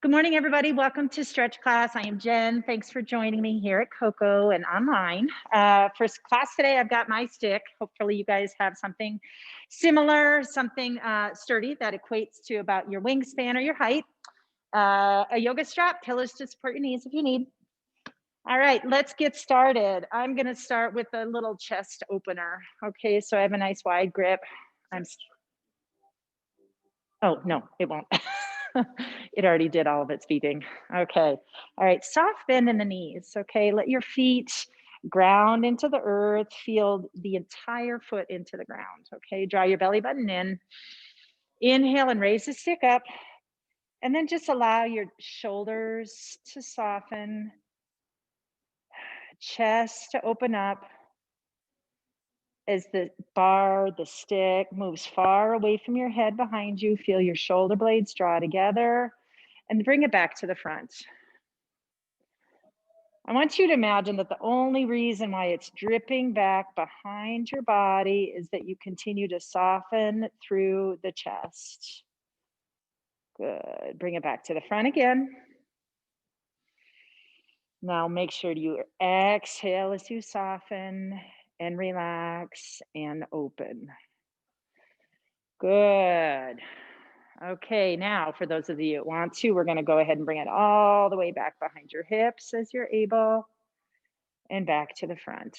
Good morning, everybody. Welcome to Stretch Class. I am Jen. Thanks for joining me here at Coco and online. For class today, I've got my stick. Hopefully you guys have something similar, something sturdy that equates to about your wingspan or your height. A yoga strap, pillows to support your knees if you need. All right, let's get started. I'm gonna start with a little chest opener. Okay, so I have a nice wide grip. Oh, no, it won't. It already did all of its beeping. Okay. All right. Soft bend in the knees. Okay. Let your feet ground into the earth. Feel the entire foot into the ground. Okay. Draw your belly button in. Inhale and raise the stick up. And then just allow your shoulders to soften, chest to open up as the bar, the stick moves far away from your head behind you. Feel your shoulder blades draw together and bring it back to the front. I want you to imagine that the only reason why it's dripping back behind your body is that you continue to soften through the chest. Good. Bring it back to the front again. Now make sure you exhale as you soften and relax and open. Good. Okay, now for those of you that want to, we're going to go ahead and bring it all the way back behind your hips as you're able and back to the front.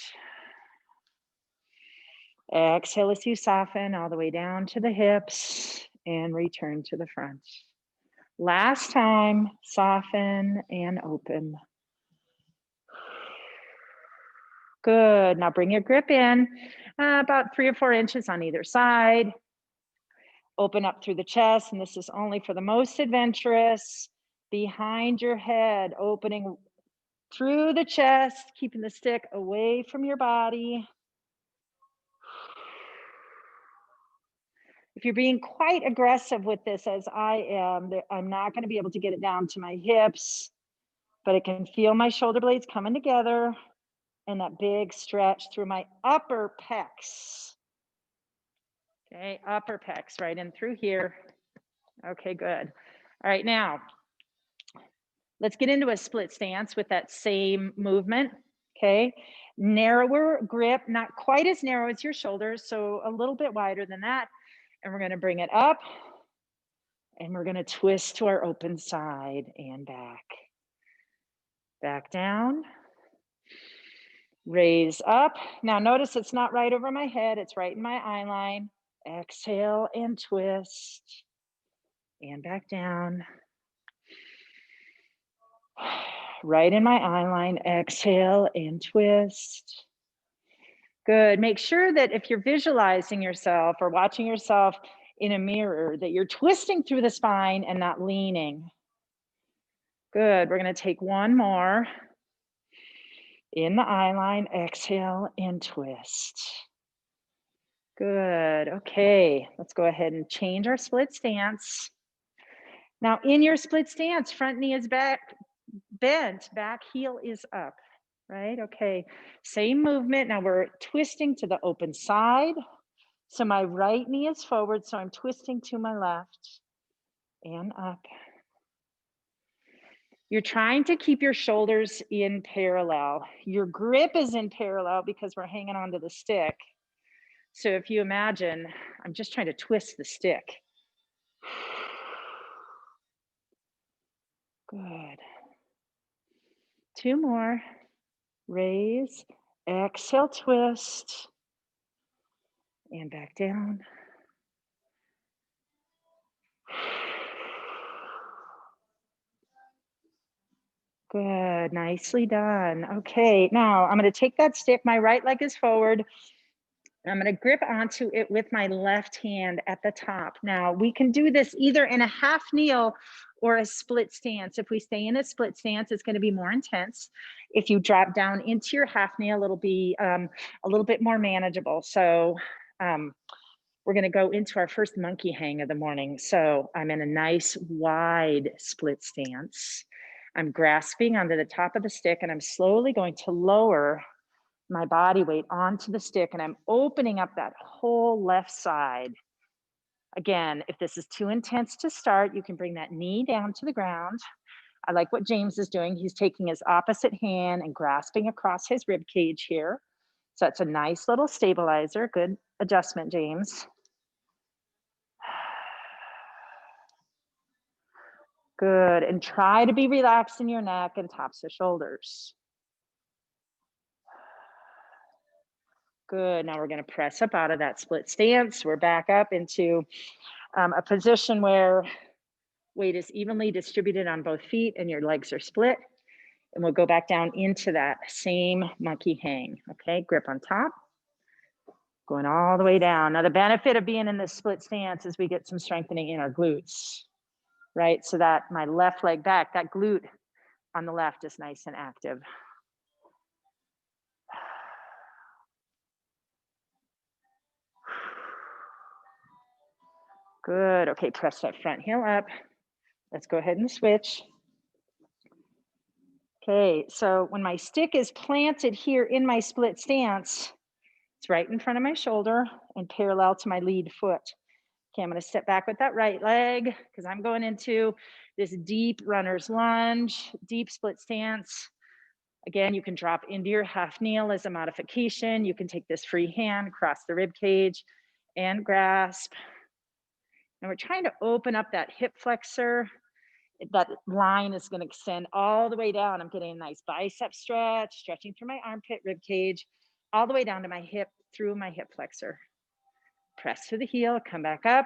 Exhale as you soften all the way down to the hips and return to the front. Last time, soften and open. Good. Now bring your grip in about 3 or 4 inches on either side. Open up through the chest, and this is only for the most adventurous. Behind your head, opening through the chest, keeping the stick away from your body. If you're being quite aggressive with this, as I am, I'm not going to be able to get it down to my hips, but I can feel my shoulder blades coming together and that big stretch through my upper pecs. Okay, upper pecs right in through here. Okay, good. All right, now let's get into a split stance with that same movement. Okay, narrower grip, not quite as narrow as your shoulders, so a little bit wider than that. And we're going to bring it up and we're going to twist to our open side and back. Back down. Raise up. Now notice it's not right over my head, it's right in my eye line. Exhale and twist. And back down. Right in my eye line. Exhale and twist. Good. Make sure that if you're visualizing yourself or watching yourself in a mirror, that you're twisting through the spine and not leaning. Good. We're going to take one more. In the eye line, exhale and twist. Good. Okay, let's go ahead and change our split stance. Now, in your split stance, front knee is back, bent, back heel is up, right? Okay, same movement. Now we're twisting to the open side. So my right knee is forward, so I'm twisting to my left and up. You're trying to keep your shoulders in parallel. Your grip is in parallel because we're hanging onto the stick. So if you imagine, I'm just trying to twist the stick. Good. 2 more. Raise, exhale, twist, and back down. Good, nicely done. Okay, now I'm going to take that stick, my right leg is forward. I'm going to grip onto it with my left hand at the top. Now we can do this either in a half kneel or a split stance. If we stay in a split stance, it's going to be more intense. If you drop down into your half kneel, it'll be a little bit more manageable. So we're going to go into our first monkey hang of the morning. So I'm in a nice wide split stance. I'm grasping onto the top of the stick and I'm slowly going to lower my body weight onto the stick and I'm opening up that whole left side. Again, if this is too intense to start, you can bring that knee down to the ground. I like what James is doing. He's taking his opposite hand and grasping across his rib cage here. So that's a nice little stabilizer. Good adjustment, James. Good. And try to be relaxed in your neck and tops of shoulders. Good. Now we're going to press up out of that split stance. We're back up into a position where weight is evenly distributed on both feet and your legs are split. And we'll go back down into that same monkey hang. Okay, grip on top. Going all the way down. Now the benefit of being in this split stance is we get some strengthening in our glutes, right? So that my left leg back, that glute on the left is nice and active. Good. Okay, press that front heel up. Let's go ahead and switch. Okay, so when my stick is planted here in my split stance, it's right in front of my shoulder and parallel to my lead foot. Okay, I'm going to step back with that right leg because I'm going into this deep runner's lunge, deep split stance. Again, you can drop into your half kneel as a modification. You can take this free hand, cross the rib cage and grasp. And we're trying to open up that hip flexor. That line is going to extend all the way down. I'm getting a nice bicep stretch, stretching through my armpit, rib cage, all the way down to my hip, through my hip flexor. Press to the heel, come back up.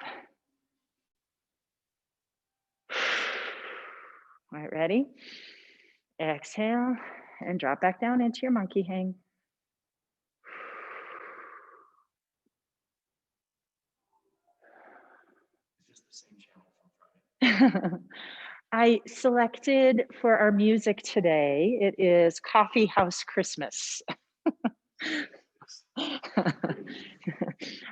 All right, ready? Exhale and drop back down into your monkey hang. Is this the same channel from Friday? I selected for our music today, it is Coffee House Christmas.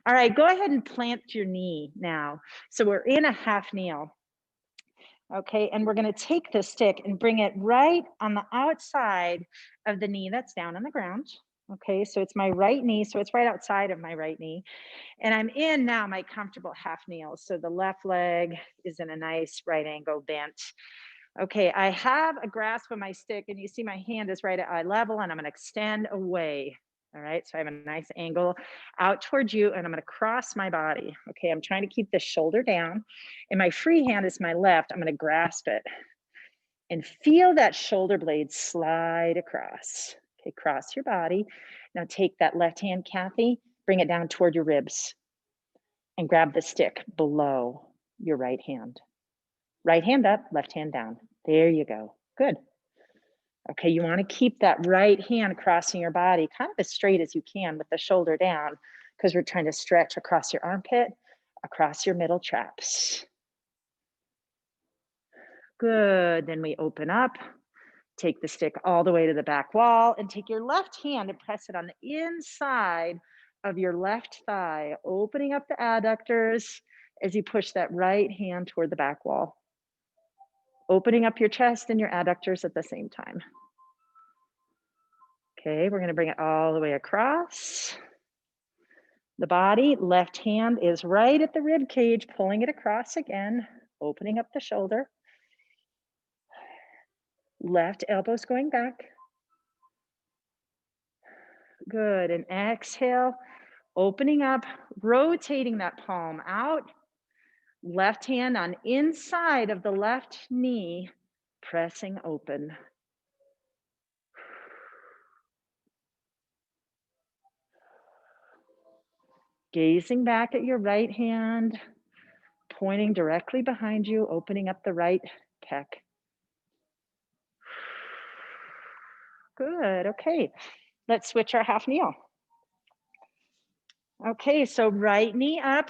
All right, go ahead and plant your knee now. So we're in a half kneel. Okay, and we're going to take the stick and bring it right on the outside of the knee that's down on the ground. Okay, so it's my right knee, so it's right outside of my right knee. And I'm in now my comfortable half kneel. So the left leg is in a nice right angle bent. Okay, I have a grasp of my stick and you see my hand is right at eye level and I'm going to extend away. All right, so I have a nice angle out towards you and I'm going to cross my body. Okay, I'm trying to keep the shoulder down and my free hand is my left. I'm going to grasp it and feel that shoulder blade slide across. Okay, cross your body. Now take that left hand, Kathy, bring it down toward your ribs and grab the stick below your right hand. Right hand up, left hand down. There you go. Good. Okay, you want to keep that right hand crossing your body kind of as straight as you can with the shoulder down because we're trying to stretch across your armpit, across your middle traps. Good. Then we open up, take the stick all the way to the back wall and take your left hand and press it on the inside of your left thigh, opening up the adductors as you push that right hand toward the back wall. Opening up your chest and your adductors at the same time. Okay, we're going to bring it all the way across the body. Left hand is right at the rib cage, pulling it across again, opening up the shoulder. Left elbow's going back. Good, and exhale, opening up, rotating that palm out. Left hand on inside of the left knee, pressing open. Gazing back at your right hand, pointing directly behind you, opening up the right pec. Good, okay. Let's switch our half kneel. Okay, so right knee up,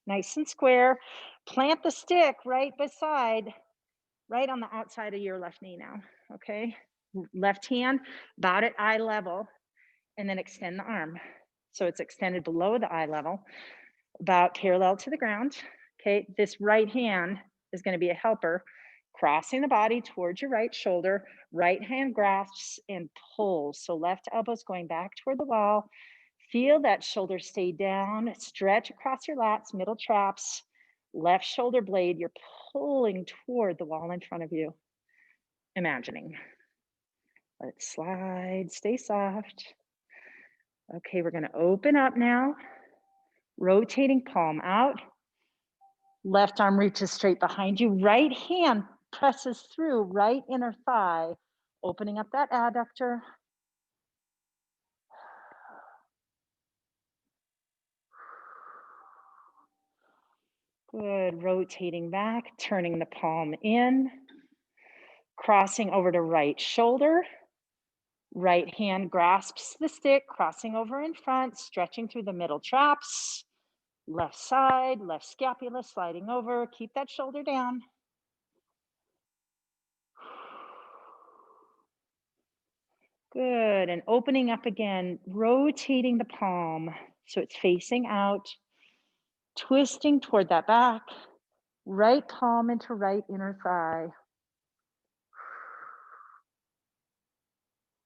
nice and square. Plant the stick right beside, right on the outside of your left knee now, okay? Left hand, about at eye level, and then extend the arm. So it's extended below the eye level, about parallel to the ground, okay? This right hand is gonna be a helper, crossing the body towards your right shoulder, right hand grasps and pulls. So left elbow's going back toward the wall, Feel that shoulder stay down, stretch across your lats, middle traps, left shoulder blade, you're pulling toward the wall in front of you, imagining. Let it slide, stay soft. Okay, we're gonna open up now, rotating palm out. Left arm reaches straight behind you, right hand presses through right inner thigh, opening up that adductor. Good, rotating back, turning the palm in, crossing over to right shoulder. Right hand grasps the stick, crossing over in front, stretching through the middle traps. Left side, left scapula sliding over. Keep that shoulder down. Good, and opening up again, rotating the palm so it's facing out, twisting toward that back, right palm into right inner thigh.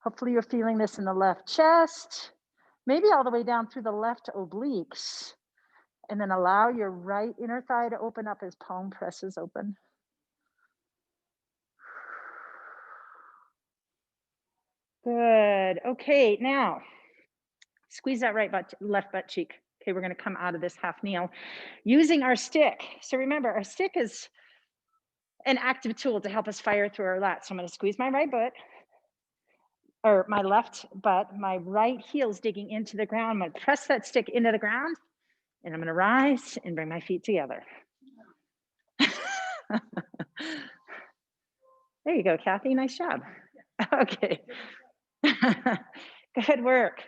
Hopefully you're feeling this in the left chest, maybe all the way down through the left obliques. And then allow your right inner thigh to open up as palm presses open. Good. Okay, now squeeze that left butt cheek. Okay, we're going to come out of this half kneel using our stick. So remember, our stick is an active tool to help us fire through our lats. So I'm going to squeeze my right butt, or my left butt, my right heel's digging into the ground. I'm going to press that stick into the ground, and I'm going to rise and bring my feet together. There you go, Kathy. Nice job. Okay. Good work.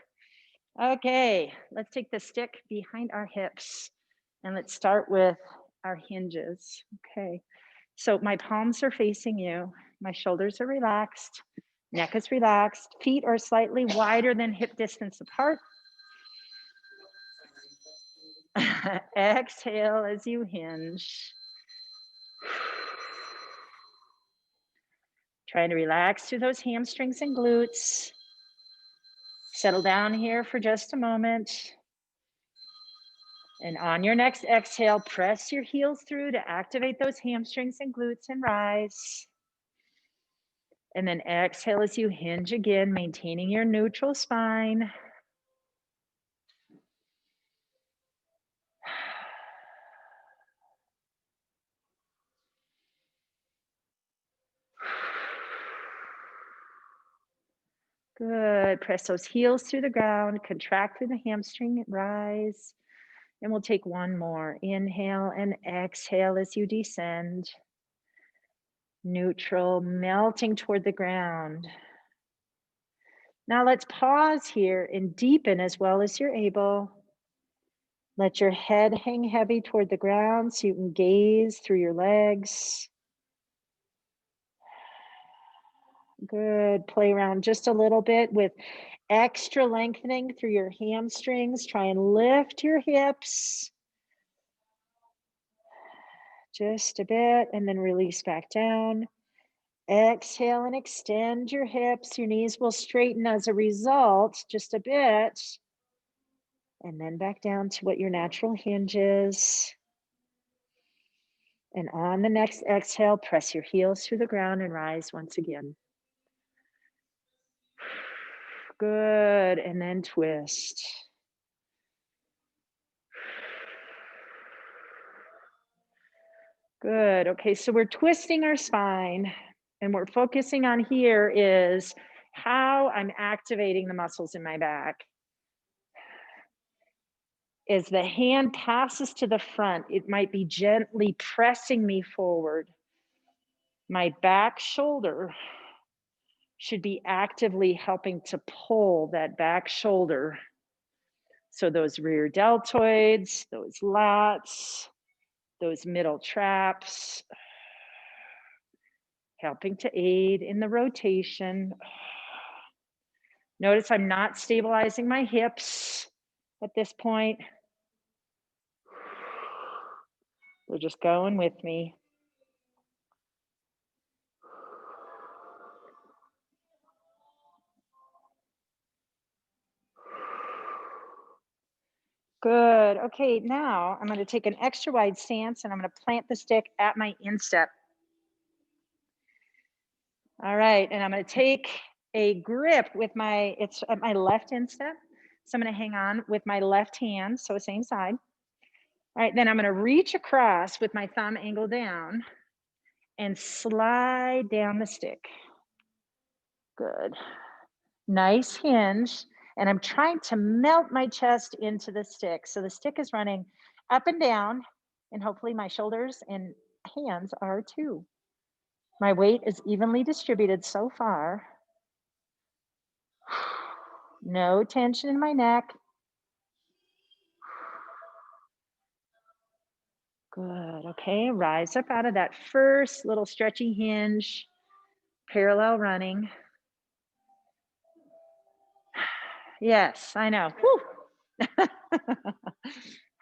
Okay, let's take the stick behind our hips and let's start with our hinges. Okay, so my palms are facing you, my shoulders are relaxed, neck is relaxed, feet are slightly wider than hip distance apart. Exhale as you hinge. Trying to relax through those hamstrings and glutes. Settle down here for just a moment. And on your next exhale, press your heels through to activate those hamstrings and glutes and rise. And then exhale as you hinge again, maintaining your neutral spine. Good. Press those heels through the ground, contract through the hamstring, rise. And we'll take one more. Inhale and exhale as you descend. Neutral, melting toward the ground. Now let's pause here and deepen as well as you're able. Let your head hang heavy toward the ground so you can gaze through your legs. Good. Play around just a little bit with extra lengthening through your hamstrings. Try and lift your hips just a bit and then release back down. Exhale and extend your hips. Your knees will straighten as a result, just a bit. And then back down to what your natural hinge is. And on the next exhale, press your heels through the ground and rise once again. Good, and then twist. Good, okay, so we're twisting our spine and we're focusing on here is how I'm activating the muscles in my back. As the hand passes to the front, it might be gently pressing me forward. My back shoulder should be actively helping to pull that back shoulder. So those rear deltoids, those lats, those middle traps, helping to aid in the rotation. Notice I'm not stabilizing my hips at this point. They're just going with me. Good. Okay, now I'm going to take an extra wide stance and I'm going to plant the stick at my instep. All right, and I'm going to take a grip with it's at my left instep. So I'm going to hang on with my left hand, so same side. All right, then I'm going to reach across with my thumb angled down and slide down the stick. Good. Nice hinge. And I'm trying to melt my chest into the stick. So the stick is running up and down, and hopefully my shoulders and hands are too. My weight is evenly distributed so far. No tension in my neck. Good. Okay, rise up out of that first little stretchy hinge, parallel running. Yes, I know. Whew.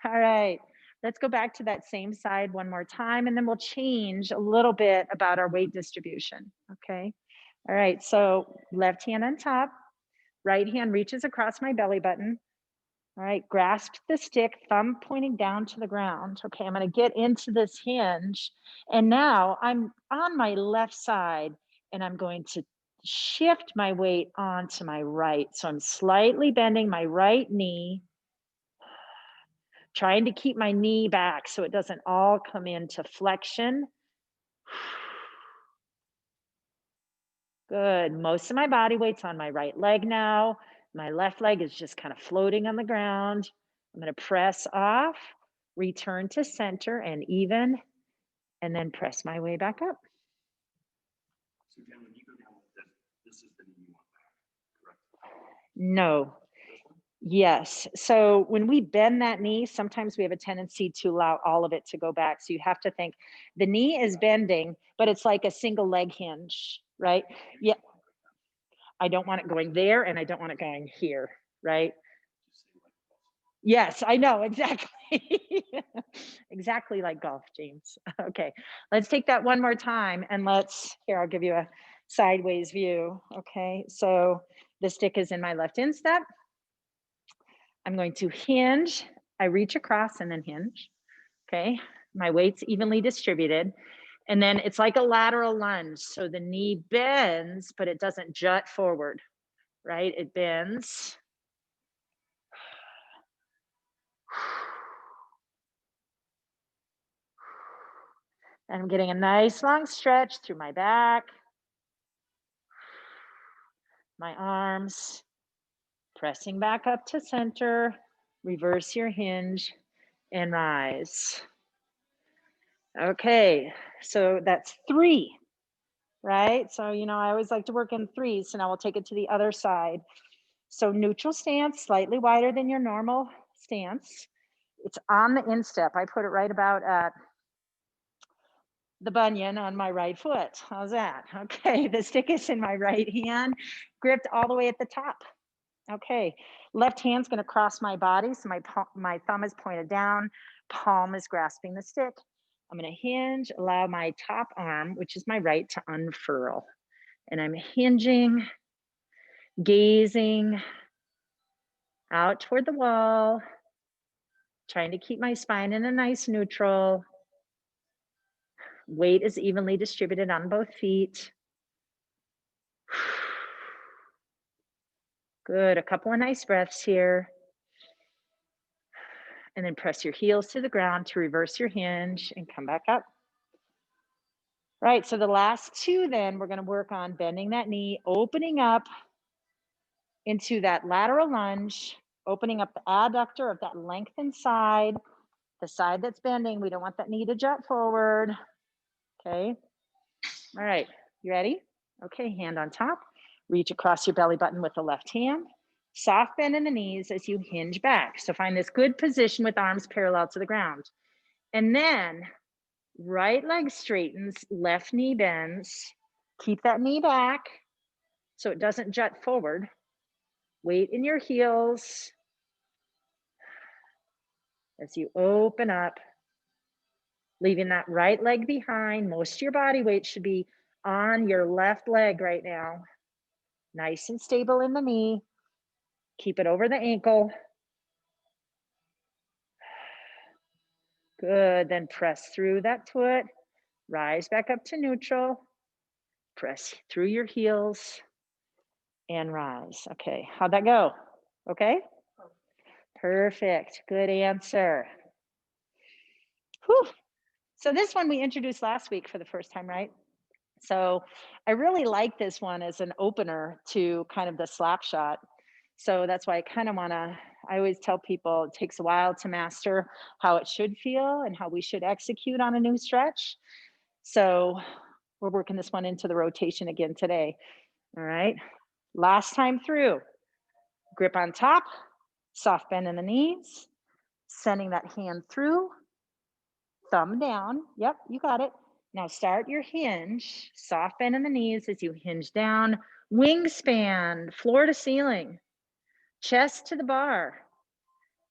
All right, let's go back to that same side one more time, and then we'll change a little bit about our weight distribution. Okay. All right, so left hand on top, right hand reaches across my belly button. All right, grasp the stick, thumb pointing down to the ground. Okay, I'm going to get into this hinge. And now I'm on my left side and I'm going to shift my weight onto my right. So I'm slightly bending my right knee, trying to keep my knee back so it doesn't all come into flexion. Good. Most of my body weight's on my right leg now. My left leg is just kind of floating on the ground. I'm going to press off, return to center and even, and then press my way back up. So again, when you go down like this is the knee you want back, correct? No. This one? Yes. So when we bend that knee, sometimes we have a tendency to allow all of it to go back. So you have to think the knee is bending, but it's like a single leg hinge, right? Yeah. I don't want it going there and I don't want it going here, right? Just say like this. Yes, I know, exactly. Exactly like golf, James. Okay, let's take that one more time and here, I'll give you a sideways view. Okay, so the stick is in my left instep. I'm going to hinge. I reach across and then hinge. Okay, my weight's evenly distributed. And then it's like a lateral lunge. So the knee bends, but it doesn't jut forward, right? It bends. And I'm getting a nice long stretch through my back, my arms, pressing back up to center, reverse your hinge and rise. Okay, so that's 3, right? So, I always like to work in 3s. So now we'll take it to the other side. So neutral stance, slightly wider than your normal stance. It's on the instep. I put it right about at the bunion on my right foot. How's that? Okay, the stick is in my right hand, gripped all the way at the top. Okay, left hand's gonna cross my body, so my thumb is pointed down, palm is grasping the stick. I'm gonna hinge, allow my top arm, which is my right, to unfurl. And I'm hinging, gazing out toward the wall, trying to keep my spine in a nice neutral. Weight is evenly distributed on both feet. Good, a couple of nice breaths here. And then press your heels to the ground to reverse your hinge and come back up. Right, so the last 2 then, we're gonna work on bending that knee, opening up into that lateral lunge, opening up the adductor of that lengthened side, the side that's bending. We don't want that knee to jut forward. Okay, all right, you ready? Okay, hand on top, reach across your belly button with the left hand, soft bend in the knees as you hinge back. So find this good position with arms parallel to the ground. And then right leg straightens, left knee bends. Keep that knee back so it doesn't jut forward. Weight in your heels as you open up, leaving that right leg behind. Most of your body weight should be on your left leg right now. Nice and stable in the knee. Keep it over the ankle. Good, then press through that foot, rise back up to neutral, press through your heels and rise. Okay, how'd that go? Okay? Perfect, good answer. Whew. So this one we introduced last week for the first time, right? So I really like this one as an opener to kind of the slap shot. So that's why I kind of want to, I always tell people it takes a while to master how it should feel and how we should execute on a new stretch. So we're working this one into the rotation again today. All right. Last time through, grip on top, soft bend in the knees, sending that hand through, thumb down. Yep, you got it. Now start your hinge, soft bend in the knees as you hinge down, wingspan, floor to ceiling, chest to the bar.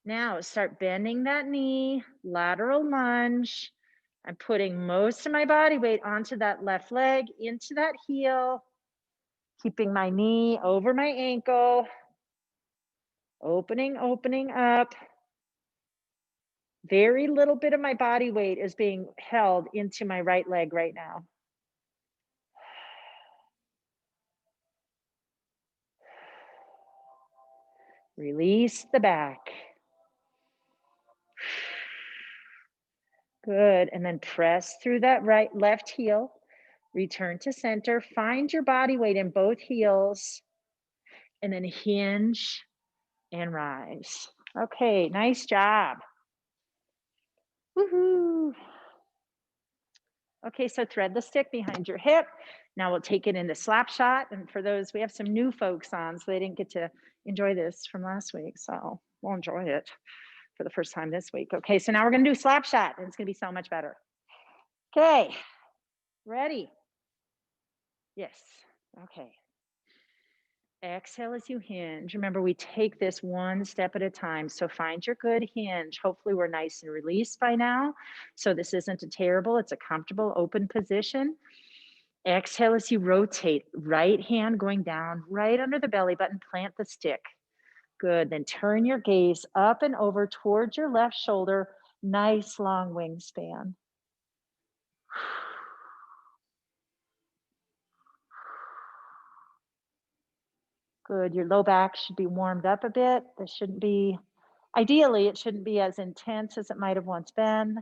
Now start bending that knee, lateral lunge. I'm putting most of my body weight onto that left leg, into that heel, keeping my knee over my ankle, opening up. Very little bit of my body weight is being held into my right leg right now. Release the back. Good. And then press through that left heel. Return to center. Find your body weight in both heels. And then hinge and rise. Okay, nice job. Woohoo. Okay, so thread the stick behind your hip. Now we'll take it into slap shot. And for those, we have some new folks on, so they didn't get to enjoy this from last week. So we'll enjoy it for the first time this week. Okay, so now we're gonna do slap shot, and it's gonna be so much better. Okay, ready? Yes, okay. Exhale as you hinge. Remember, we take this one step at a time. So find your good hinge. Hopefully we're nice and released by now. So this isn't a terrible, it's a comfortable open position. Exhale as you rotate, right hand going down, right under the belly button, plant the stick. Good, then turn your gaze up and over towards your left shoulder. Nice long wingspan. Good, your low back should be warmed up a bit. This shouldn't be, ideally, it shouldn't be as intense as it might have once been.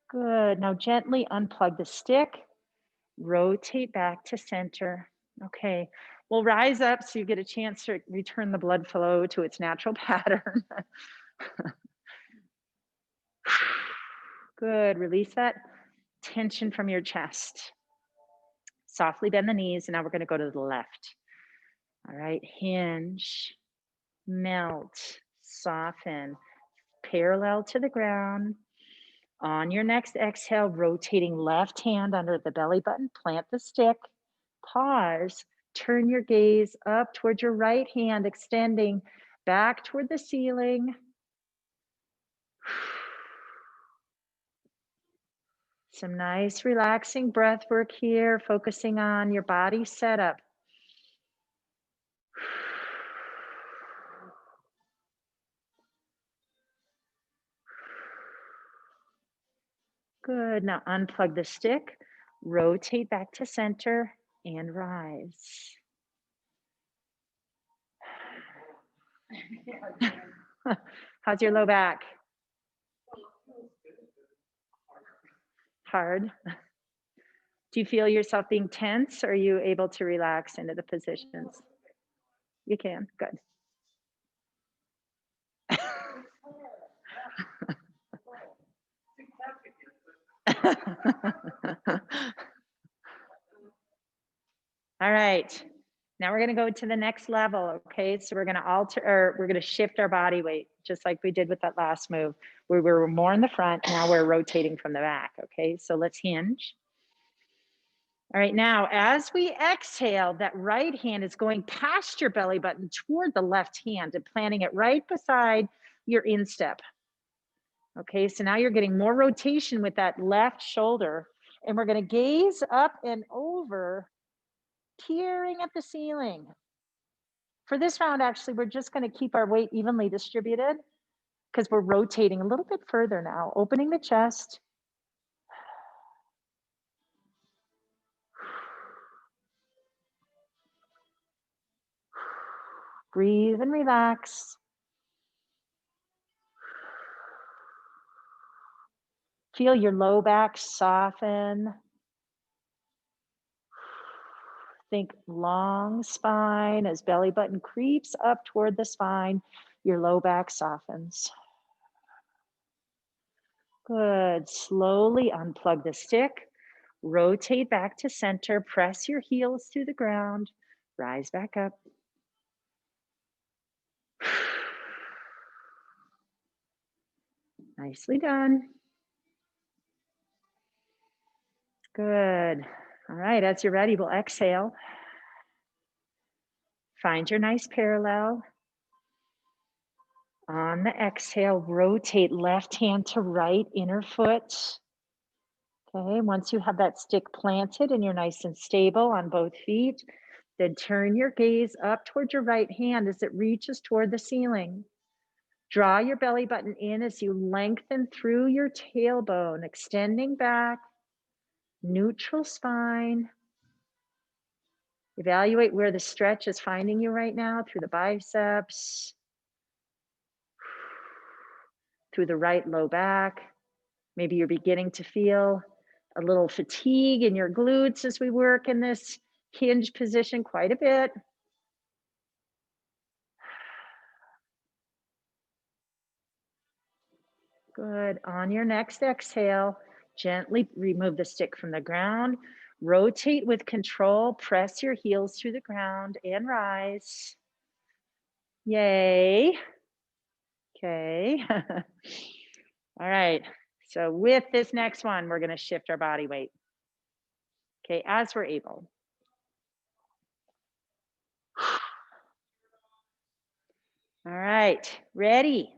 Good, now gently unplug the stick, rotate back to center. Okay, we'll rise up so you get a chance to return the blood flow to its natural pattern. Good, release that tension from your chest. Softly bend the knees, and now we're gonna go to the left. All right, hinge, melt, soften, parallel to the ground. On your next exhale, rotating left hand under the belly button, plant the stick, pause, turn your gaze up towards your right hand, extending back toward the ceiling. Some nice relaxing breath work here, focusing on your body setup. Good, now unplug the stick, rotate back to center and rise. How's your low back? Hard. Do you feel yourself being tense, or are you able to relax into the positions? You can, good. All right, now we're gonna go to the next level, okay? So we're gonna we're gonna shift our body weight, just like we did with that last move. We were more in the front, now we're rotating from the back, okay? So let's hinge. All right, now as we exhale, that right hand is going past your belly button toward the left hand and planting it right beside your instep. Okay, so now you're getting more rotation with that left shoulder, and we're gonna gaze up and over, peering at the ceiling. For this round, actually, we're just going to keep our weight evenly distributed because we're rotating a little bit further now, opening the chest. Breathe and relax. Feel your low back soften. Think long spine as belly button creeps up toward the spine. Your low back softens. Good. Slowly unplug the stick. Rotate back to center. Press your heels to the ground. Rise back up. Nicely done. Good. All right, as you're ready, we'll exhale. Find your nice parallel. On the exhale, rotate left hand to right, inner foot. Okay, once you have that stick planted and you're nice and stable on both feet, then turn your gaze up towards your right hand as it reaches toward the ceiling. Draw your belly button in as you lengthen through your tailbone, extending back, neutral spine. Evaluate where the stretch is finding you right now through the biceps, through the right low back. Maybe you're beginning to feel a little fatigue in your glutes as we work in this hinge position quite a bit. Good. On your next exhale, gently remove the stick from the ground. Rotate with control. Press your heels through the ground and rise. Yay. Okay. All right. So with this next one, we're going to shift our body weight. Okay, as we're able. All right, ready?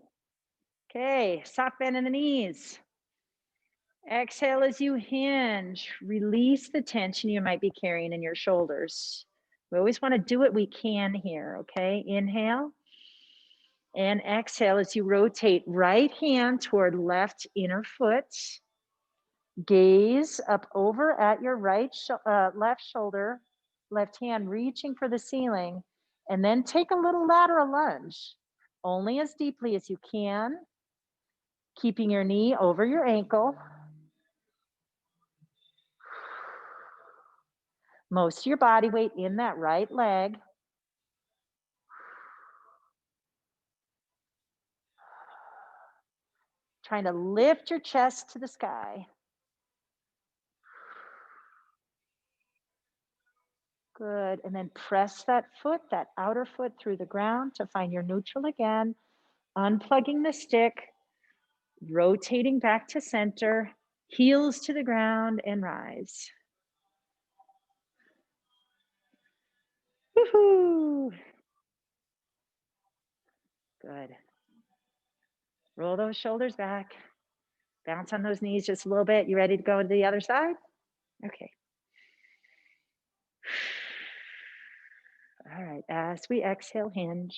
Okay, soft bend in the knees. Exhale as you hinge. Release the tension you might be carrying in your shoulders. We always want to do what we can here, okay? Inhale and exhale as you rotate right hand toward left inner foot. Gaze up over at your left shoulder, left hand reaching for the ceiling, and then take a little lateral lunge, only as deeply as you can, keeping your knee over your ankle. Most of your body weight in that right leg. Trying to lift your chest to the sky. Good. And then press that foot, that outer foot through the ground to find your neutral again. Unplugging the stick, rotating back to center, heels to the ground and rise. Woohoo! Good. Roll those shoulders back. Bounce on those knees just a little bit. You ready to go to the other side? Okay. All right, as we exhale, hinge.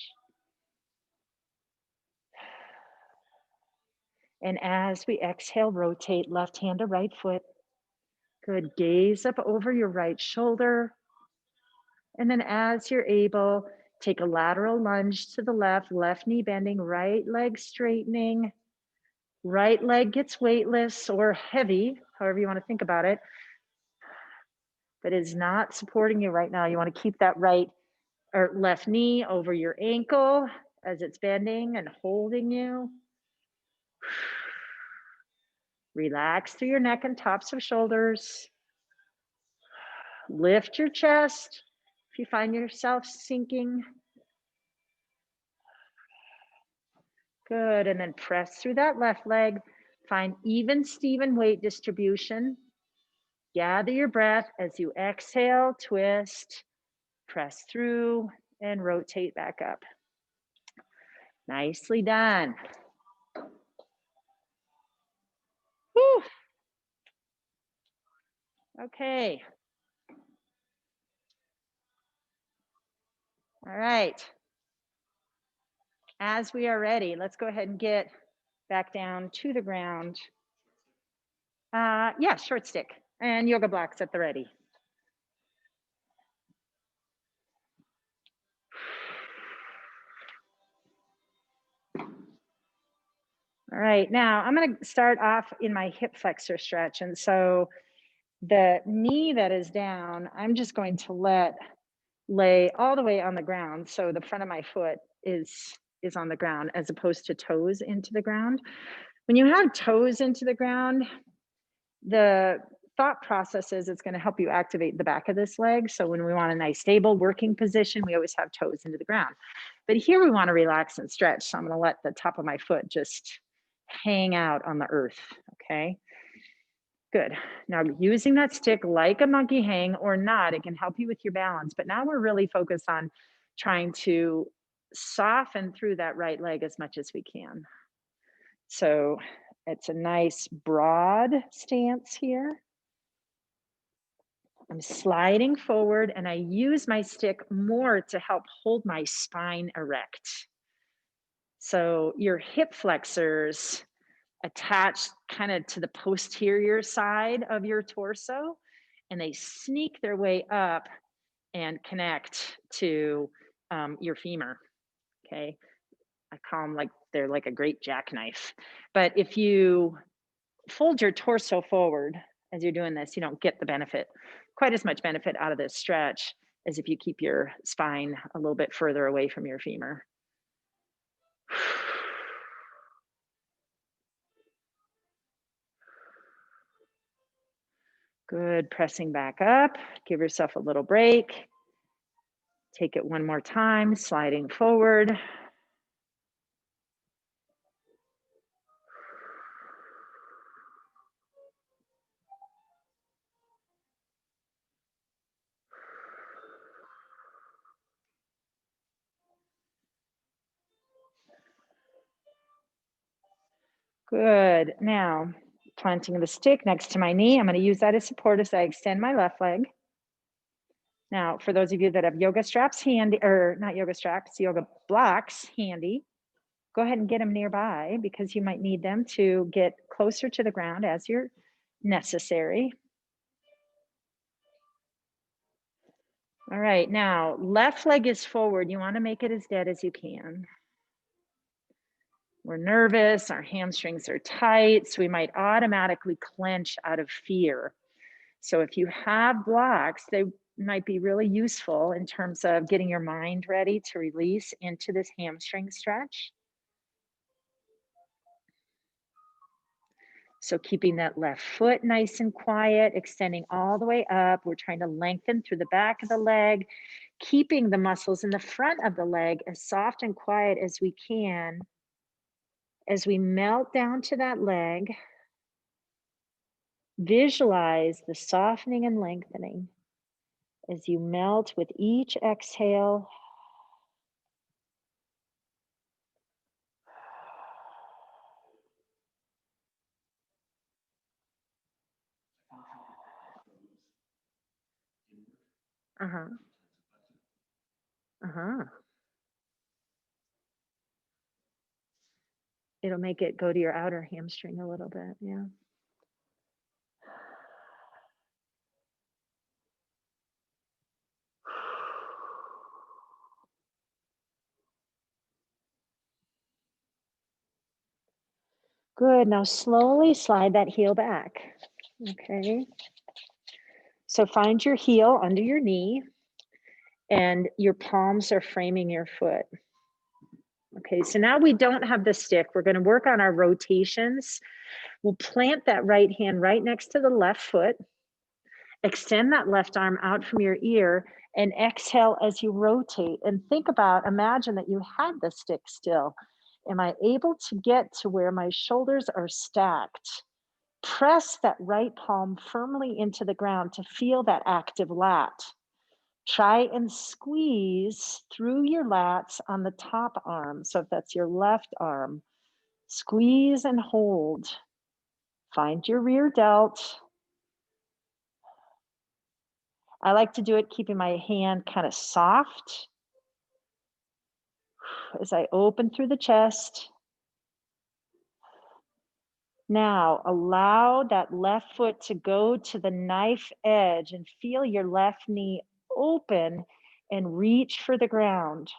And as we exhale, rotate left hand to right foot. Good, gaze up over your right shoulder. And then as you're able, take a lateral lunge to the left knee bending, right leg straightening. Right leg gets weightless or heavy, however you want to think about it, but is not supporting you right now. You want to keep that right or left knee over your ankle as it's bending and holding you. Relax through your neck and tops of shoulders. Lift your chest if you find yourself sinking. Good, and then press through that left leg. Find even Steven weight distribution. Gather your breath as you exhale, twist, press through, and rotate back up. Nicely done. Whew. Okay. All right. As we are ready, let's go ahead and get back down to the ground. Yeah, short stick and yoga blocks at the ready. All right, now I'm going to start off in my hip flexor stretch. And so the knee that is down, I'm just going to lay all the way on the ground. So the front of my foot is on the ground as opposed to toes into the ground. When you have toes into the ground, the thought process is it's going to help you activate the back of this leg. So when we want a nice stable working position, we always have toes into the ground. But here we want to relax and stretch. So I'm going to let the top of my foot just hang out on the earth. Okay. Good. Now using that stick like a monkey hang or not, it can help you with your balance. But now we're really focused on trying to soften through that right leg as much as we can. So it's a nice broad stance here. I'm sliding forward and I use my stick more to help hold my spine erect. So your hip flexors attach kind of to the posterior side of your torso and they sneak their way up and connect to your femur. Okay. I call them like they're like a great jackknife. But if you fold your torso forward as you're doing this, you don't get the benefit, quite as much benefit out of this stretch as if you keep your spine a little bit further away from your femur. Good, pressing back up, give yourself a little break. Take it one more time, sliding forward. Good, now planting the stick next to my knee. I'm gonna use that as support as I extend my left leg. Now, for those of you that have yoga straps handy, or not yoga straps, yoga blocks handy, go ahead and get them nearby because you might need them to get closer to the ground as you're necessary. All right, now left leg is forward. You want to make it as dead as you can. We're nervous, our hamstrings are tight, so we might automatically clench out of fear. So if you have blocks, they might be really useful in terms of getting your mind ready to release into this hamstring stretch. So keeping that left foot nice and quiet, extending all the way up. We're trying to lengthen through the back of the leg, keeping the muscles in the front of the leg as soft and quiet as we can. As we melt down to that leg, visualize the softening and lengthening as you melt with each exhale. Uh-huh. Uh-huh. It'll make it go to your outer hamstring a little bit. Yeah. Good. Now slowly slide that heel back. Okay. So find your heel under your knee and your palms are framing your foot. Okay, so now we don't have the stick. We're going to work on our rotations. We'll plant that right hand right next to the left foot. Extend that left arm out from your ear and exhale as you rotate. And think about, imagine that you had the stick still. Am I able to get to where my shoulders are stacked? Press that right palm firmly into the ground to feel that active lat. Try and squeeze through your lats on the top arm. So if that's your left arm, squeeze and hold. Find your rear delt. I like to do it keeping my hand kind of soft. As I open through the chest. Now allow that left foot to go to the knife edge and feel your left knee open and reach for the ground.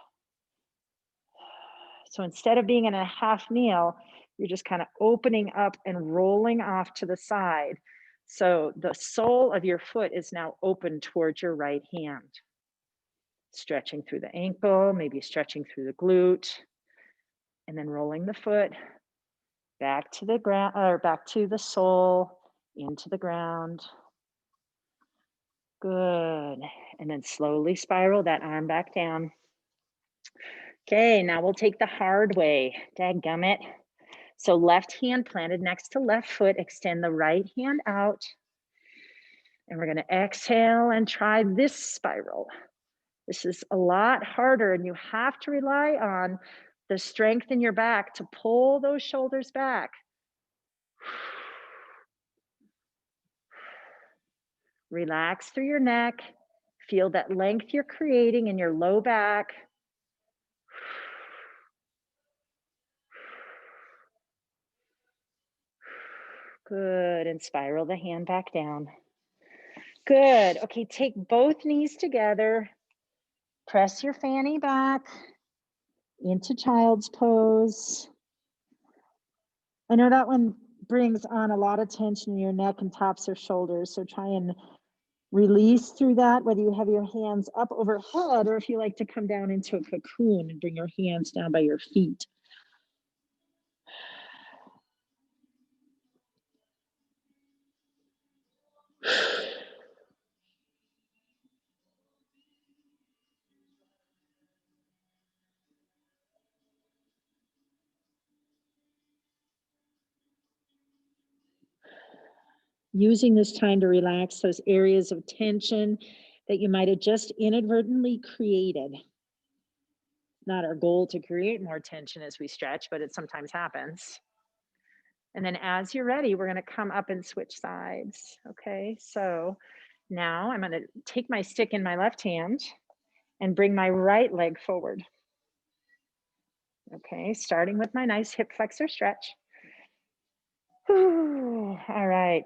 So instead of being in a half kneel, you're just kind of opening up and rolling off to the side. So the sole of your foot is now open towards your right hand. Stretching through the ankle, maybe stretching through the glute, and then rolling the foot back to the ground, or back to the sole, into the ground. Good. And then slowly spiral that arm back down. Okay, now we'll take the hard way. Dadgummit. So left hand planted next to left foot, extend the right hand out. And we're gonna exhale and try this spiral. This is a lot harder and you have to rely on the strength in your back to pull those shoulders back. Relax through your neck. Feel that length you're creating in your low back. Good, and spiral the hand back down. Good, okay, take both knees together. Press your fanny back into child's pose. I know that one brings on a lot of tension in your neck and tops or shoulders, so try and release through that, whether you have your hands up overhead or if you like to come down into a cocoon and bring your hands down by your feet. Using this time to relax those areas of tension that you might have just inadvertently created. Not our goal to create more tension as we stretch, but it sometimes happens. And then as you're ready, we're gonna come up and switch sides, okay? So now I'm gonna take my stick in my left hand and bring my right leg forward. Okay, starting with my nice hip flexor stretch. Whew, all right,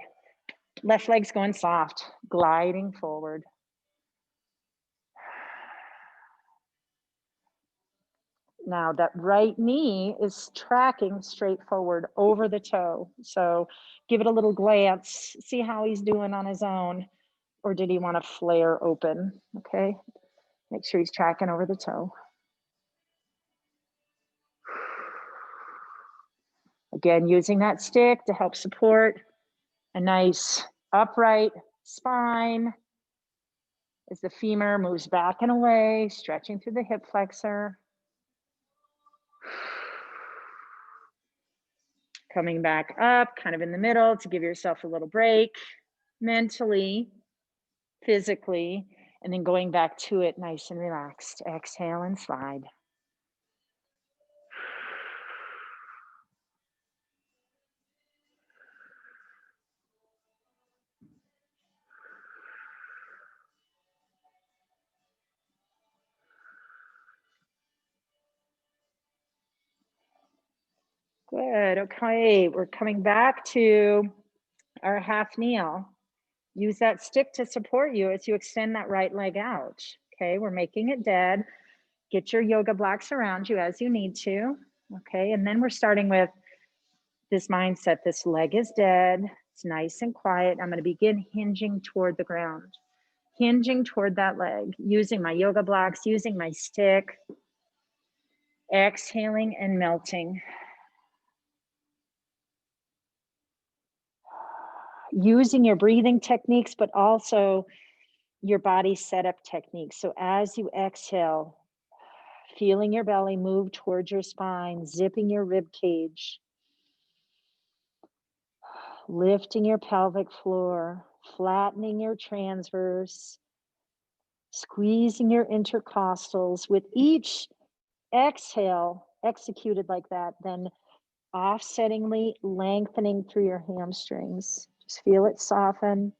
left leg's going soft, gliding forward. Now that right knee is tracking straight forward over the toe. So give it a little glance, see how he's doing on his own, or did he want to flare open? Okay, make sure he's tracking over the toe. Again, using that stick to help support a nice upright spine as the femur moves back and away, stretching through the hip flexor. Coming back up, kind of in the middle to give yourself a little break mentally, physically, and then going back to it nice and relaxed. Exhale and slide. Good, okay, we're coming back to our half kneel. Use that stick to support you as you extend that right leg out. Okay, we're making it dead. Get your yoga blocks around you as you need to. Okay, and then we're starting with this mindset. This leg is dead. It's nice and quiet. I'm going to begin hinging toward the ground. Hinging toward that leg, using my yoga blocks, using my stick. Exhaling and melting. Using your breathing techniques, but also your body setup techniques. So as you exhale, feeling your belly move towards your spine, zipping your rib cage, lifting your pelvic floor, flattening your transverse, squeezing your intercostals. With each exhale executed like that, then offsettingly lengthening through your hamstrings. Just feel it soften.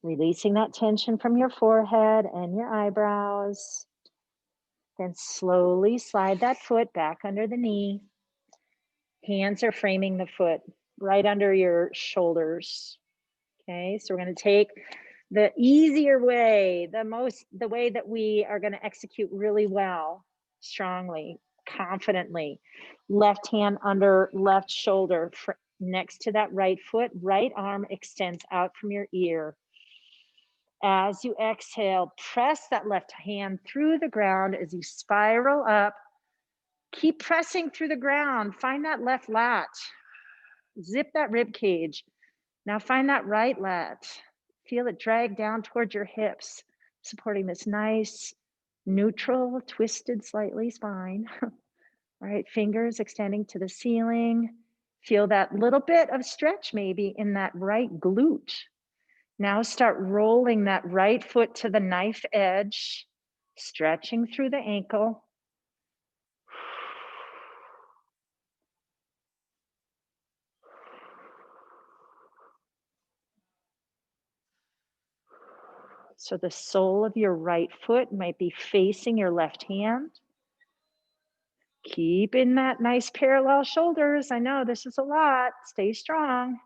Releasing that tension from your forehead and your eyebrows. Then slowly slide that foot back under the knee. Hands are framing the foot right under your shoulders. Okay, so we're going to take the easier way, the way that we are going to execute really well, strongly, confidently. Left hand under left shoulder next to that right foot. Right arm extends out from your ear. As you exhale, press that left hand through the ground as you spiral up. Keep pressing through the ground. Find that left lat. Zip that rib cage. Now find that right lat. Feel it drag down towards your hips, supporting this nice, neutral, twisted slightly spine. All right, fingers extending to the ceiling. Feel that little bit of stretch maybe in that right glute. Now start rolling that right foot to the knife edge, stretching through the ankle. So the sole of your right foot might be facing your left hand. Keep in that nice parallel shoulders. I know this is a lot. Stay strong.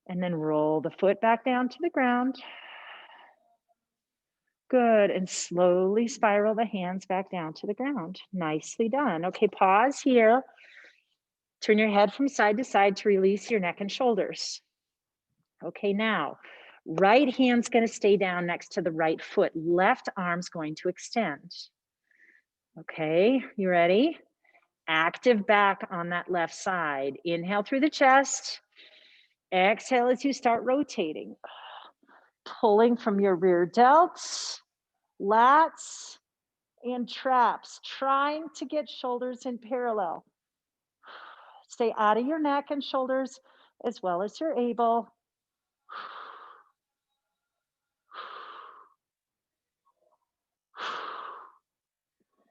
And then roll the foot back down to the ground. Good. And slowly spiral the hands back down to the ground. Nicely done. Okay, pause here. Turn your head from side to side to release your neck and shoulders. Okay, now, right hand's going to stay down next to the right foot. Left arm's going to extend. Okay, you ready? Active back on that left side. Inhale through the chest. Exhale as you start rotating. Pulling from your rear delts, lats, and traps. Trying to get shoulders in parallel. Stay out of your neck and shoulders as well as you're able.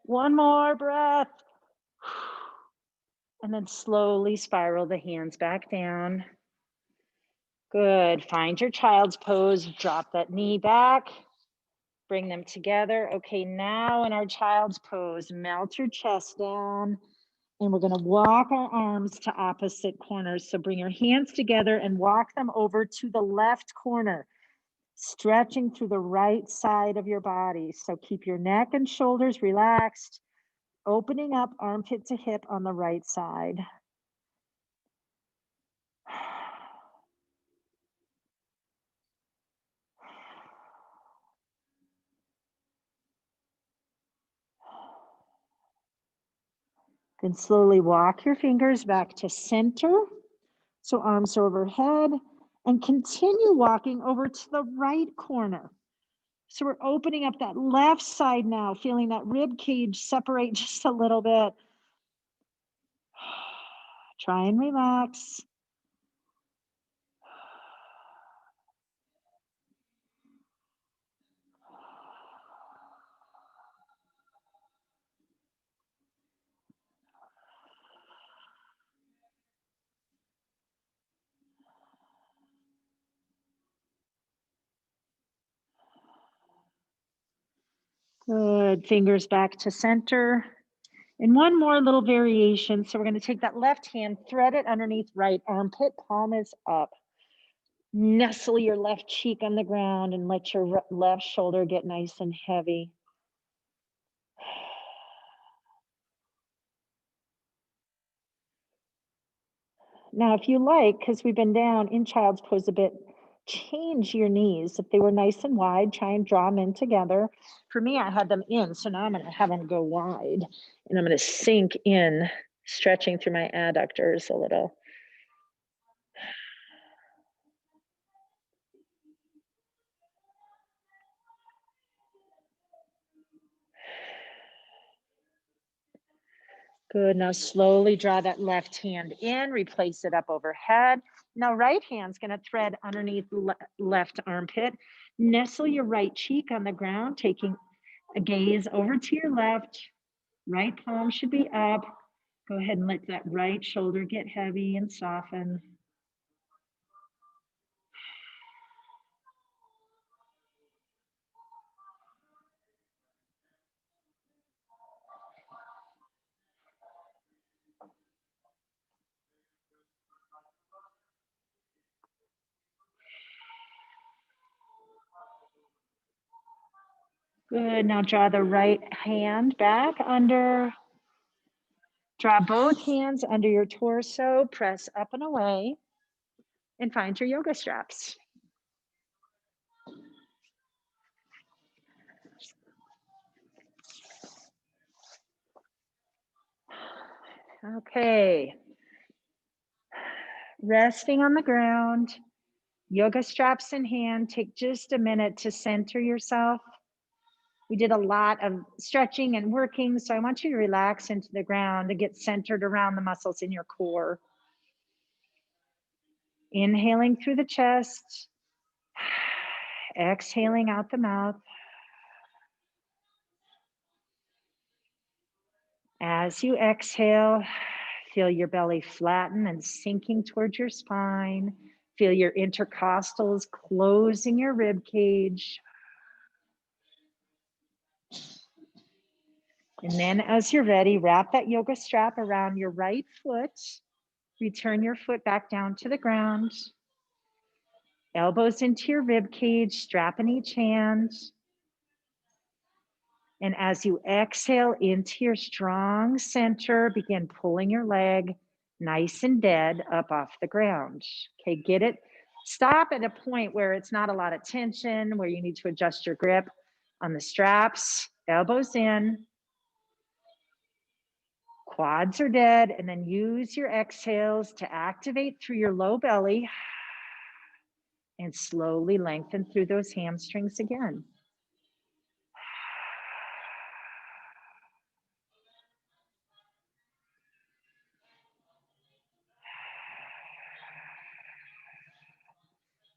One more breath. And then slowly spiral the hands back down. Good. Find your child's pose. Drop that knee back. Bring them together. Okay, now in our child's pose, melt your chest down. And we're going to walk our arms to opposite corners. So bring your hands together and walk them over to the left corner, stretching through the right side of your body. So keep your neck and shoulders relaxed, opening up armpit to hip on the right side. Then slowly walk your fingers back to center. So arms overhead, and continue walking over to the right corner. So we're opening up that left side now, feeling that rib cage separate just a little bit. Try and relax. Good, fingers back to center. And one more little variation. So we're going to take that left hand, thread it underneath right armpit, palm is up. Nestle your left cheek on the ground and let your left shoulder get nice and heavy. Now, if you like, because we've been down in child's pose a bit, change your knees. If they were nice and wide, try and draw them in together. For me, I had them in, so now I'm going to have them go wide. And I'm going to sink in, stretching through my adductors a little. Good. Now slowly draw that left hand in, replace it up overhead. Now right hand's going to thread underneath left armpit. Nestle your right cheek on the ground, taking a gaze over to your left. Right palm should be up. Go ahead and let that right shoulder get heavy and soften. Good. Now draw the right hand back under. Draw both hands under your torso, press up and away, and find your yoga straps. Okay. Resting on the ground, yoga straps in hand. Take just a minute to center yourself. We did a lot of stretching and working, so I want you to relax into the ground and get centered around the muscles in your core. Inhaling through the chest, exhaling out the mouth. As you exhale, feel your belly flatten and sinking towards your spine. Feel your intercostals closing your rib cage. And then as you're ready, wrap that yoga strap around your right foot. Return your foot back down to the ground. Elbows into your rib cage, strap in each hand. And as you exhale into your strong center, begin pulling your leg nice and dead up off the ground. Okay, get it. Stop at a point where it's not a lot of tension, where you need to adjust your grip on the straps, elbows in. Quads are dead, and then use your exhales to activate through your low belly and slowly lengthen through those hamstrings again.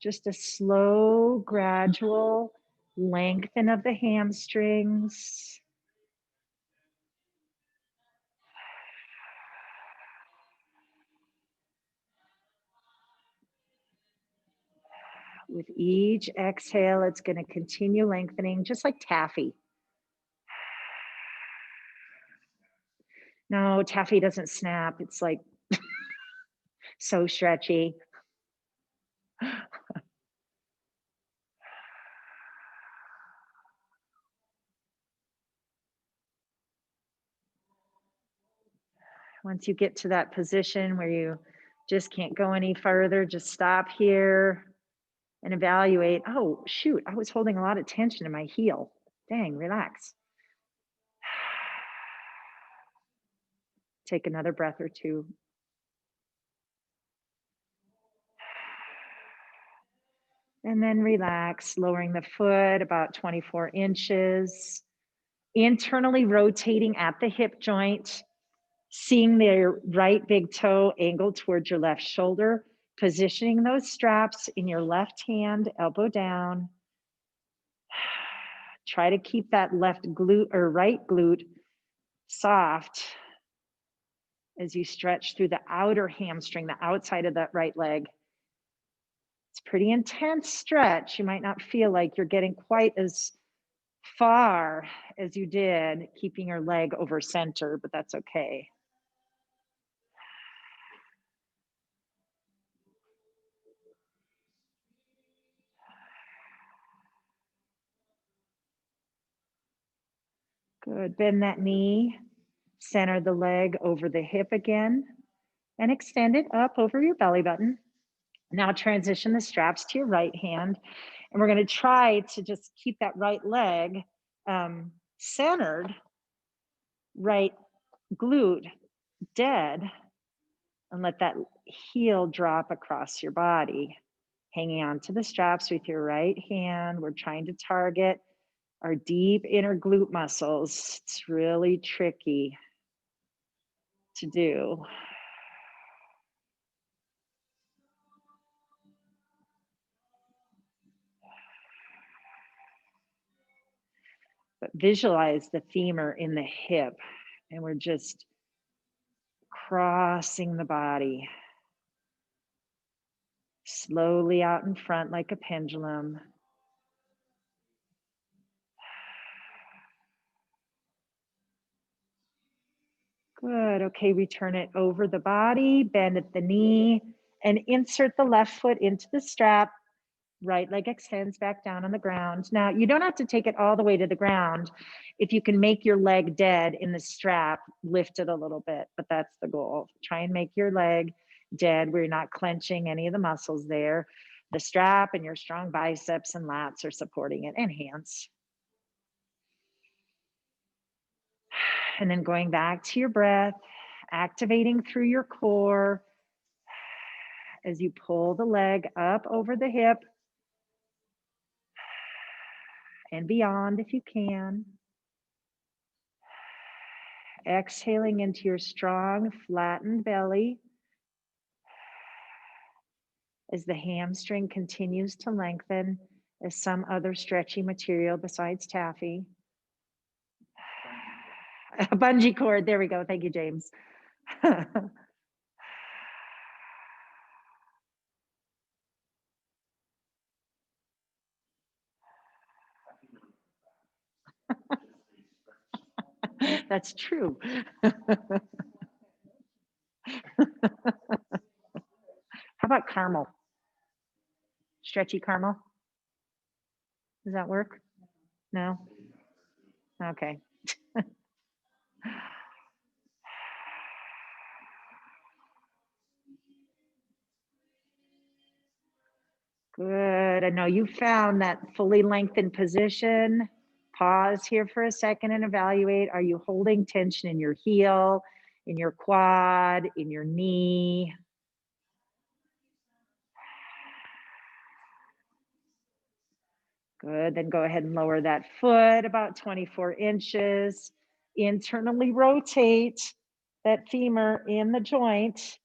Just a slow, gradual lengthen of the hamstrings. With each exhale, it's going to continue lengthening, just like taffy. No, taffy doesn't snap. It's like so stretchy. Once you get to that position where you just can't go any further, just stop here and evaluate. Oh, shoot, I was holding a lot of tension in my heel. Dang, relax. Take another breath or two. And then relax, lowering the foot about 24 inches. Internally rotating at the hip joint, seeing their right big toe angled towards your left shoulder, positioning those straps in your left hand, elbow down. Try to keep that left glute or right glute soft as you stretch through the outer hamstring, the outside of that right leg. It's pretty intense stretch. You might not feel like you're getting quite as far as you did keeping your leg over center, but that's okay. Good. Bend that knee, center the leg over the hip again, and extend it up over your belly button. Now transition the straps to your right hand, and we're going to try to just keep that right leg centered, right glute dead, and let that heel drop across your body. Hanging on to the straps with your right hand, we're trying to target our deep inner glute muscles. It's really tricky to do. But visualize the femur in the hip, and we're just crossing the body slowly out in front like a pendulum. Good. Okay, return it over the body, bend at the knee, and insert the left foot into the strap. Right leg extends back down on the ground. Now, you don't have to take it all the way to the ground. If you can make your leg dead in the strap, lift it a little bit, but that's the goal. Try and make your leg dead where you're not clenching any of the muscles there. The strap and your strong biceps and lats are supporting it, and hands. And then going back to your breath, activating through your core as you pull the leg up over the hip and beyond if you can. Exhaling into your strong, flattened belly as the hamstring continues to lengthen as some other stretchy material besides taffy. A bungee cord, there we go. Thank you, James. That's true. How about caramel? Stretchy caramel? Does that work? No? Okay. Good. I know you found that fully lengthened position. Pause here for a second and evaluate. Are you holding tension in your heel, in your quad, in your knee? Good. Then go ahead and lower that foot about 24 inches. Internally rotate that femur in the joint.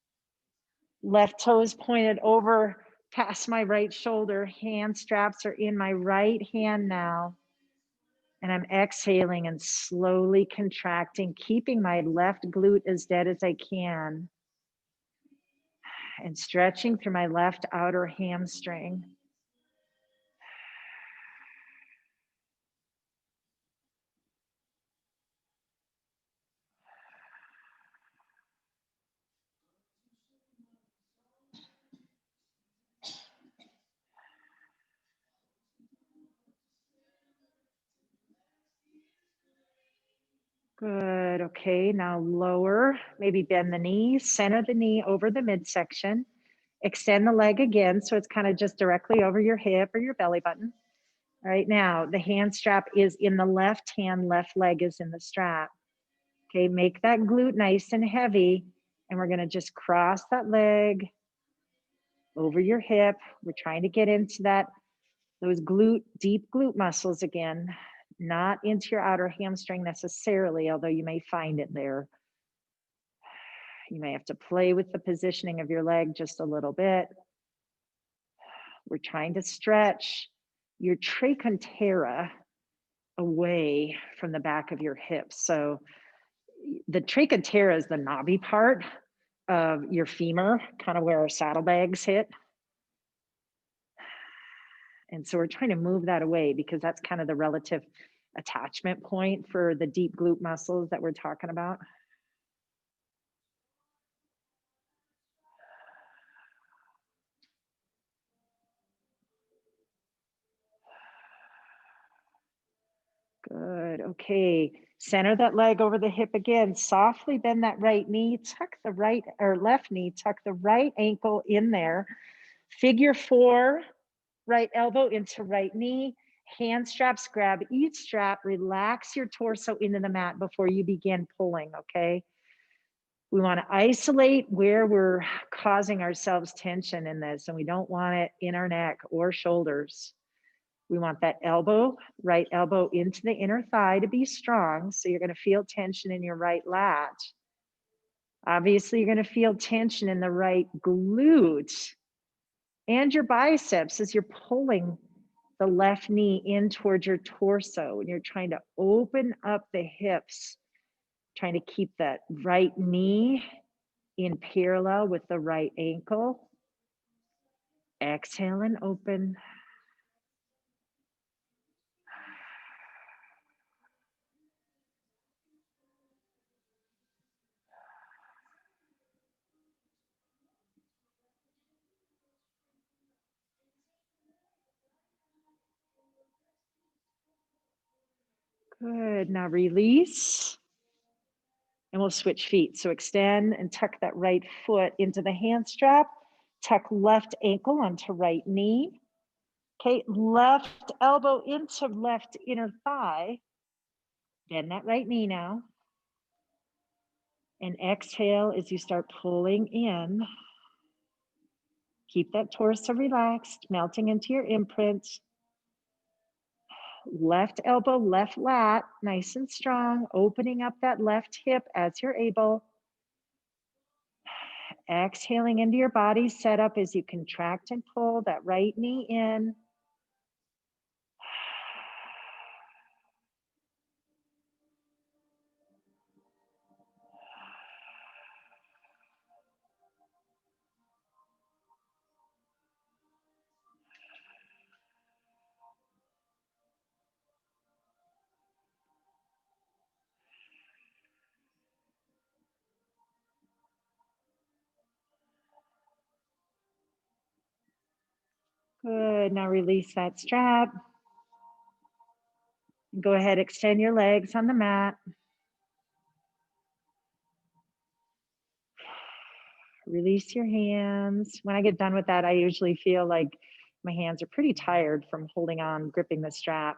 Left toes pointed over past my right shoulder. Hand straps are in my right hand now. And I'm exhaling and slowly contracting, keeping my left glute as dead as I can. And stretching through my left outer hamstring. Good. Okay, now lower, maybe bend the knee, center the knee over the midsection. Extend the leg again, so it's kind of just directly over your hip or your belly button. All right, now the hand strap is in the left hand, left leg is in the strap. Okay, make that glute nice and heavy, and we're gonna just cross that leg over your hip. We're trying to get into those deep glute muscles again, not into your outer hamstring necessarily, although you may find it there. You may have to play with the positioning of your leg just a little bit. We're trying to stretch your trochanteric away from the back of your hips. So the trochanteric is the knobby part of your femur, kind of where our saddlebags hit. And so we're trying to move that away because that's kind of the relative attachment point for the deep glute muscles that we're talking about. Good. Okay. Center that leg over the hip again. Softly bend that right knee. Tuck the right or left knee. Tuck the right ankle in there. Figure 4. Right elbow into right knee. Hand straps, grab each strap. Relax your torso into the mat before you begin pulling. Okay. We want to isolate where we're causing ourselves tension in this, and we don't want it in our neck or shoulders. We want that elbow, right elbow into the inner thigh to be strong. So you're going to feel tension in your right lat. Obviously, you're going to feel tension in the right glute and your biceps as you're pulling the left knee in towards your torso and you're trying to open up the hips, trying to keep that right knee in parallel with the right ankle. Exhale and open. Good, now release. And we'll switch feet. So extend and tuck that right foot into the hand strap. Tuck left ankle onto right knee. Okay, left elbow into left inner thigh. Bend that right knee now. And exhale as you start pulling in. Keep that torso relaxed, melting into your imprint. Left elbow, left lat, nice and strong, opening up that left hip as you're able. Exhaling into your body, set up as you contract and pull that right knee in. Good, now release that strap. Go ahead, extend your legs on the mat. Release your hands. When I get done with that, I usually feel like my hands are pretty tired from holding on, gripping the strap.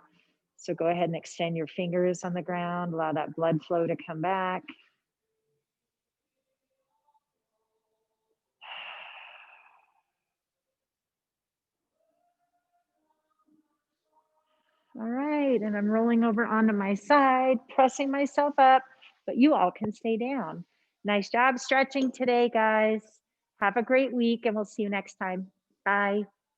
So go ahead and extend your fingers on the ground, allow that blood flow to come back. All right, and I'm rolling over onto my side, pressing myself up, but you all can stay down. Nice job stretching today, guys. Have a great week, and we'll see you next time. Bye.